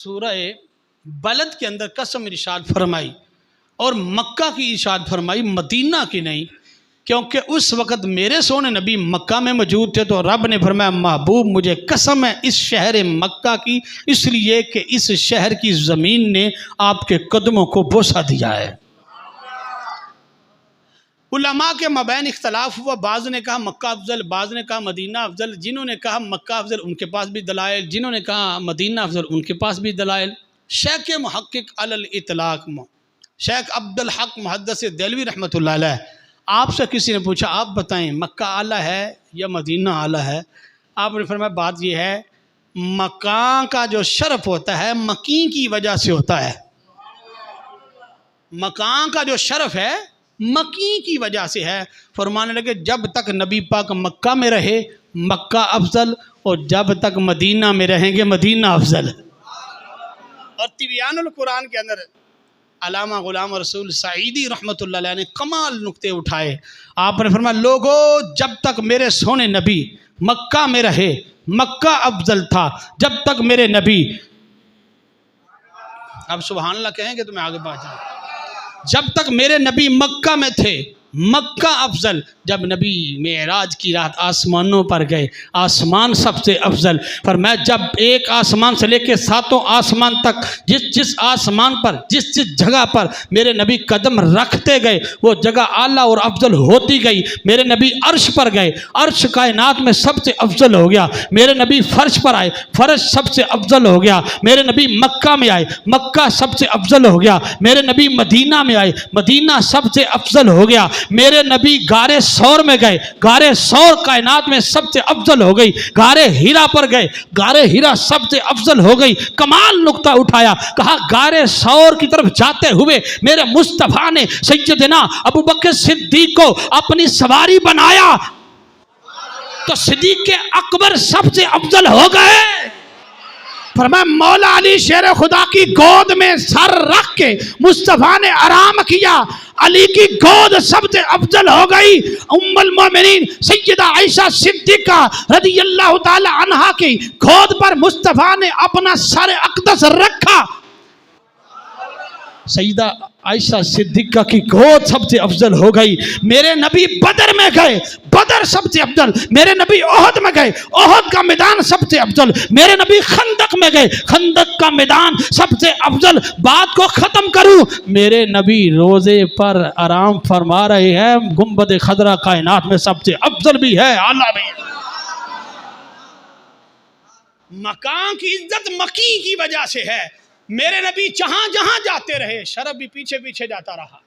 सूरह बलद के अंदर कसम इरशाद फरमाई और मक्का की इरशाद फरमाई, मदीना की नहीं, क्योंकि उस वक़्त मेरे सोने नबी मक्का में मौजूद थे। तो रब ने फरमाया महबूब मुझे कसम है इस शहर मक्का की, इसलिए कि इस शहर की ज़मीन ने आपके कदमों को बोसा दिया है। उलमा के मबैन इख्तलाफ हुआ, बाज़ ने कहा मक्का अफजल, बाज़ ने कहा मदीना अफजल। जिन्होंने कहा मक्का अफजल उनके पास भी दलाइल, जिन्होंने कहा मदीना अफजल उनके पास भी दलाइल। शेख मुहक्किक अलल इतलाक शेख अब्दुल हक मुहद्दिस देलवी रहमतुल्लाह अलैह, आपसे किसी ने पूछा आप बताएं मक्का आला है या मदीना आला है? आपने फरमाया बात यह है मक्का का जो शरफ होता है मकी की वजह से होता है। मक्का का जो शरफ है मकी की वजह से है। फरमाने लगे जब तक नबी पाक मक्का में रहे मक्का अफजल, और जब तक मदीना में रहेंगे मदीना अफजल। और तिबियानुल कुरान के अंदर अल्लामा गुलाम रसूल सईदी रहमतुल्लाह अलैह ने कमाल नुक्ते उठाए। आपने फरमाया लोगों जब तक मेरे सोने नबी मक्का में रहे मक्का अफजल था, जब तक मेरे नबी, अब सुभान अल्लाह कहेंगे तो मैं आगे बढ़ जाऊँ, जब तक मेरे नबी मक्का में थे मक्का अफजल। जब नबी मेराज की रात आसमानों पर गए आसमान सबसे अफजल। पर मैं जब एक आसमान से लेकर सातों आसमान तक जिस जिस आसमान पर जिस जिस जगह पर मेरे नबी कदम रखते गए वो जगह आला और अफजल होती गई। मेरे नबी अर्श पर गए, अर्श कायनात में सबसे अफजल हो गया। मेरे नबी फर्श पर आए, फर्श सबसे अफजल हो गया। मेरे नबी मक्का में आए, मक्का सबसे अफजल हो गया। मेरे नबी मदीना में आए, मदीना सबसे अफजल हो गया। मेरे नबी गारे सौर में गए, गारे सौर कायनात में सबसे अफजल हो गई। गारे हीरा पर गए, गारे हीरा सबसे अफजल हो गई। कमाल नुक्ता उठाया, कहा गारे सौर की तरफ जाते हुए मेरे मुस्तफा ने सैयदना अबू बकर सिद्दीक को अपनी सवारी बनाया तो सिद्दीक के अकबर सबसे अफजल हो गए। फरमाया मौला अली शेर खुदा की गोद में सर रख के मुस्तफा ने आराम किया, अली की गोद सबसे अफजल हो गई। उम्मुल मोमिनीन सैयदा आयशा सिद्दीका रदियल्लाहु ताला अन्हा की गोद पर मुस्तफा ने अपना सर अक़दस रखा। सैयदा आयशा सिद्दीका की गोद सबसे अफजल हो गई। मेरे नबी बदर में गए, बदर सबसे अफजल। मेरे नबी ओहद में गए, ओहद का मैदान सबसे अफजल। मेरे नबी खंदक में गए, खंदक का मैदान सबसे अफजल। बात को खत्म करूं, मेरे नबी रोजे पर आराम फरमा रहे हैं, गुंबद खदरा कायनात में सबसे अफजल भी है, आला भी है। मकान की इज्जत मकी की वजह से है। मेरे नबी जहां जहां जाते रहे शरफ भी पीछे पीछे जाता रहा।